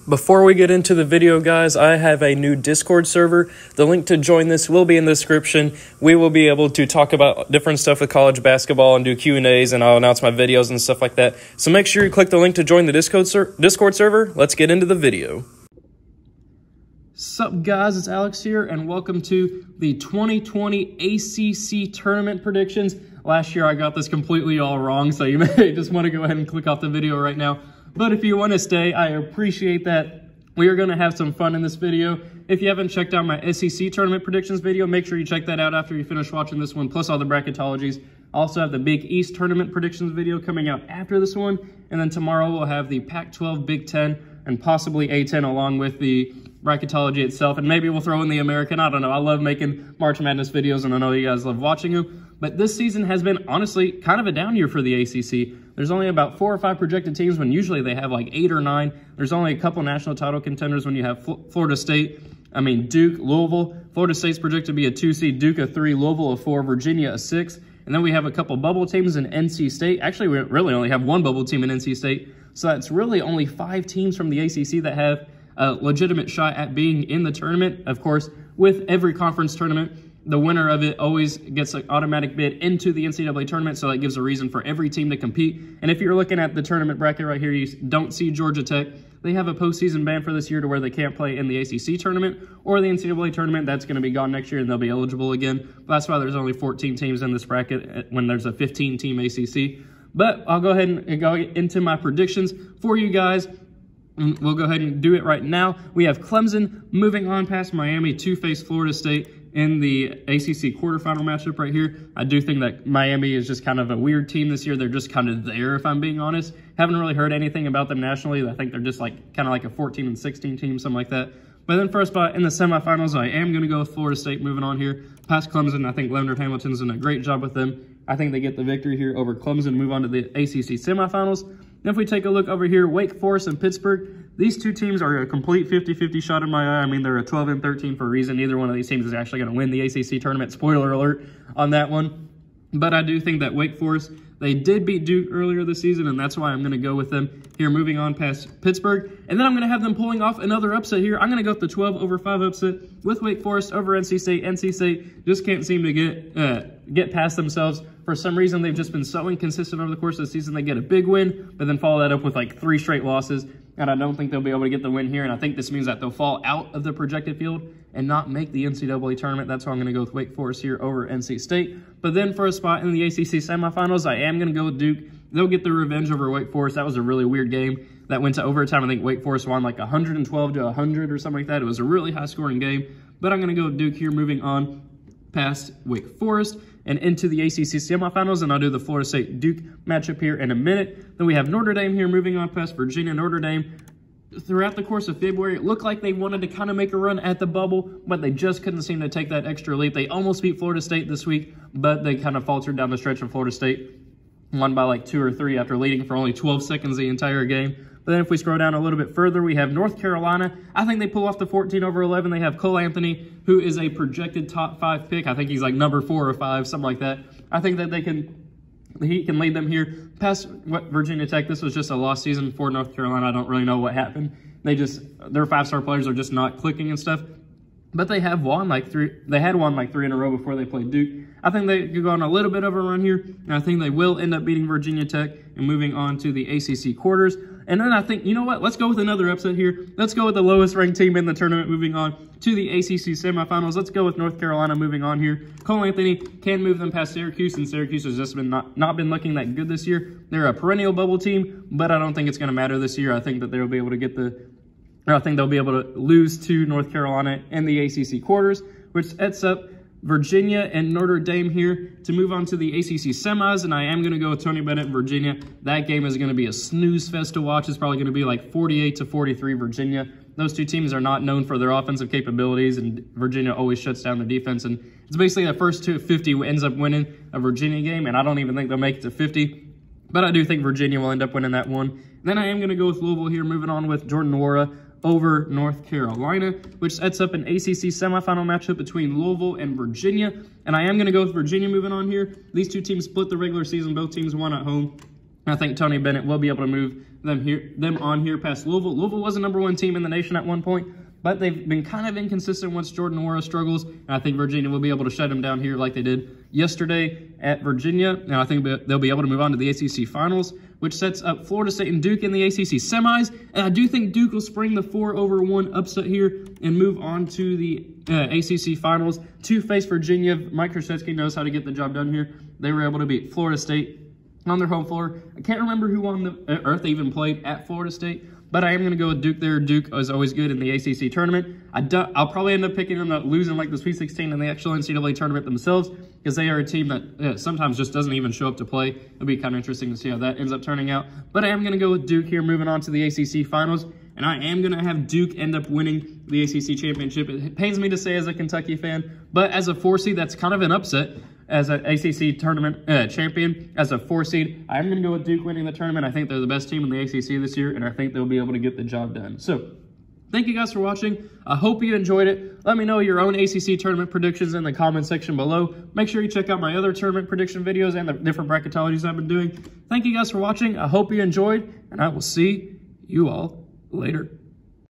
Before we get into the video, guys, I have a new Discord server. The link to join this will be in the description. We will be able to talk about different stuff with college basketball and do Q&As, and I'll announce my videos and stuff like that. So make sure you click the link to join the Discord server. Let's get into the video. Sup, guys? It's Alex here, and welcome to the 2020 ACC Tournament Predictions. Last year, I got this completely all wrong, so you may just want to go ahead and click off the video right now. But if you want to stay, I appreciate that. We are going to have some fun in this video. If you haven't checked out my ACC Tournament Predictions video, make sure you check that out after you finish watching this one, plus all the bracketologies. I also have the Big East Tournament Predictions video coming out after this one. And then tomorrow we'll have the Pac-12, Big Ten, and possibly A-10 along with the bracketology itself. And maybe we'll throw in the American. I don't know. I love making March Madness videos, and I know you guys love watching them. But this season has been, honestly, kind of a down year for the ACC. There's only about 4 or 5 projected teams when usually they have like 8 or 9. There's only a couple national title contenders when you have Florida State, Duke, Louisville. Florida State's projected to be a 2 seed, Duke a 3, Louisville a 4, Virginia a 6. And then we have a couple bubble teams in NC State. Actually, we really only have 1 bubble team in NC State. So that's really only 5 teams from the ACC that have a legitimate shot at being in the tournament. Of course, with every conference tournament, the winner of it always gets an automatic bid into the NCAA tournament, so that gives a reason for every team to compete. And if you're looking at the tournament bracket right here, you don't see Georgia Tech. They have a postseason ban for this year to where they can't play in the ACC tournament or the NCAA tournament. That's going to be gone next year, and they'll be eligible again. That's why there's only 14 teams in this bracket when there's a 15-team ACC. But I'll go ahead and go into my predictions for you guys. We'll go ahead and do it right now. We have Clemson moving on past Miami to face Florida State in the ACC quarterfinal matchup right here. I do think that Miami is just kind of a weird team this year. They're just kind of there, if I'm being honest. Haven't really heard anything about them nationally. I think they're just kind of like a 14 and 16 team, something like that. But then for a spot in the semifinals, I am going to go with Florida State moving on here. Past Clemson, I think Leonard Hamilton's done a great job with them. I think they get the victory here over Clemson, move on to the ACC semifinals. And if we take a look over here, Wake Forest and Pittsburgh, these two teams are a complete 50-50 shot in my eye. I mean, they're a 12 and 13 for a reason. Neither one of these teams is actually going to win the ACC tournament. Spoiler alert on that one. But I do think that Wake Forest, they did beat Duke earlier this season, and that's why I'm going to go with them here moving on past Pittsburgh. And then I'm going to have them pulling off another upset here. I'm going to go with the 12-over-5 upset with Wake Forest over NC State. NC State just can't seem to get past themselves. For some reason, they've just been so inconsistent over the course of the season. They get a big win, but then follow that up with like 3 straight losses. And I don't think they'll be able to get the win here. And I think this means that they'll fall out of the projected field and not make the NCAA tournament. That's why I'm going to go with Wake Forest here over NC State. But then for a spot in the ACC semifinals, I am going to go with Duke. They'll get their revenge over Wake Forest. That was a really weird game that went to overtime. I think Wake Forest won like 112 to 100 or something like that. It was a really high-scoring game. But I'm going to go with Duke here moving on past Wake Forest and into the ACC semifinals, and I'll do the Florida State-Duke matchup here in a minute. Then we have Notre Dame here moving on past Virginia. Notre Dame, throughout the course of February, it looked like they wanted to kind of make a run at the bubble, but they just couldn't seem to take that extra leap. They almost beat Florida State this week, but they kind of faltered down the stretch of Florida State. Won by like 2 or 3 after leading for only 12 seconds the entire game. But then if we scroll down a little bit further, we have North Carolina. I think they pull off the 14-over-11. They have Cole Anthony, who is a projected top 5 pick. I think he's like number 4 or 5, something like that. I think that he can lead them here past Virginia Tech. This was just a lost season for North Carolina. I don't really know what happened. Their 5-star players are just not clicking and stuff. But they have won like 3. They had won like 3 in a row before they played Duke. I think they could go on a little bit of a run here, and I think they will end up beating Virginia Tech and moving on to the ACC quarters. And then I think, you know what? Let's go with another upset here. Let's go with the lowest ranked team in the tournament moving on to the ACC semifinals. Let's go with North Carolina moving on here. Cole Anthony can move them past Syracuse, and Syracuse has just been not been looking that good this year. They're a perennial bubble team, but I don't think it's going to matter this year. I think that they'll be able to lose to North Carolina in the ACC quarters, which sets up Virginia and Notre Dame here to move on to the ACC semis, and I am going to go with Tony Bennett and Virginia. That game is going to be a snooze fest to watch. It's probably going to be like 48-43 Virginia. Those two teams are not known for their offensive capabilities, and Virginia always shuts down the defense, and it's basically the first 50 ends up winning a Virginia game, and I don't even think they'll make it to 50, but I do think Virginia will end up winning that one. Then I am going to go with Louisville here, moving on with Jordan Nwora over North Carolina, which sets up an ACC semifinal matchup between Louisville and Virginia. And I am going to go with Virginia moving on here. These two teams split the regular season. Both teams won at home. I think Tony Bennett will be able to move them on here past Louisville. Louisville was the #1 team in the nation at one point, but they've been kind of inconsistent once Jordan Nwora struggles, and I think Virginia will be able to shut them down here like they did yesterday at Virginia, and I think they'll be able to move on to the ACC Finals, which sets up Florida State and Duke in the ACC semis, and I do think Duke will spring the 4-1 upset here and move on to the ACC Finals to face Virginia. Mike Krzyzewski knows how to get the job done here. They were able to beat Florida State on their home floor. I can't remember who won or if they even played at Florida State, but I am going to go with Duke there. Duke is always good in the ACC tournament. I'll probably end up picking them to losing like the Sweet 16 in the actual NCAA tournament themselves, because they are a team that sometimes just doesn't even show up to play. It'll be kind of interesting to see how that ends up turning out. But I am going to go with Duke here, moving on to the ACC Finals, and I am going to have Duke end up winning the ACC championship. It pains me to say as a Kentucky fan, but as a 4 seed, that's kind of an upset. As an ACC tournament champion, as a 4 seed, I'm going to go with Duke winning the tournament. I think they're the best team in the ACC this year, and I think they'll be able to get the job done. So, thank you guys for watching. I hope you enjoyed it. Let me know your own ACC tournament predictions in the comment section below. Make sure you check out my other tournament prediction videos and the different bracketologies I've been doing. Thank you guys for watching. I hope you enjoyed, and I will see you all later.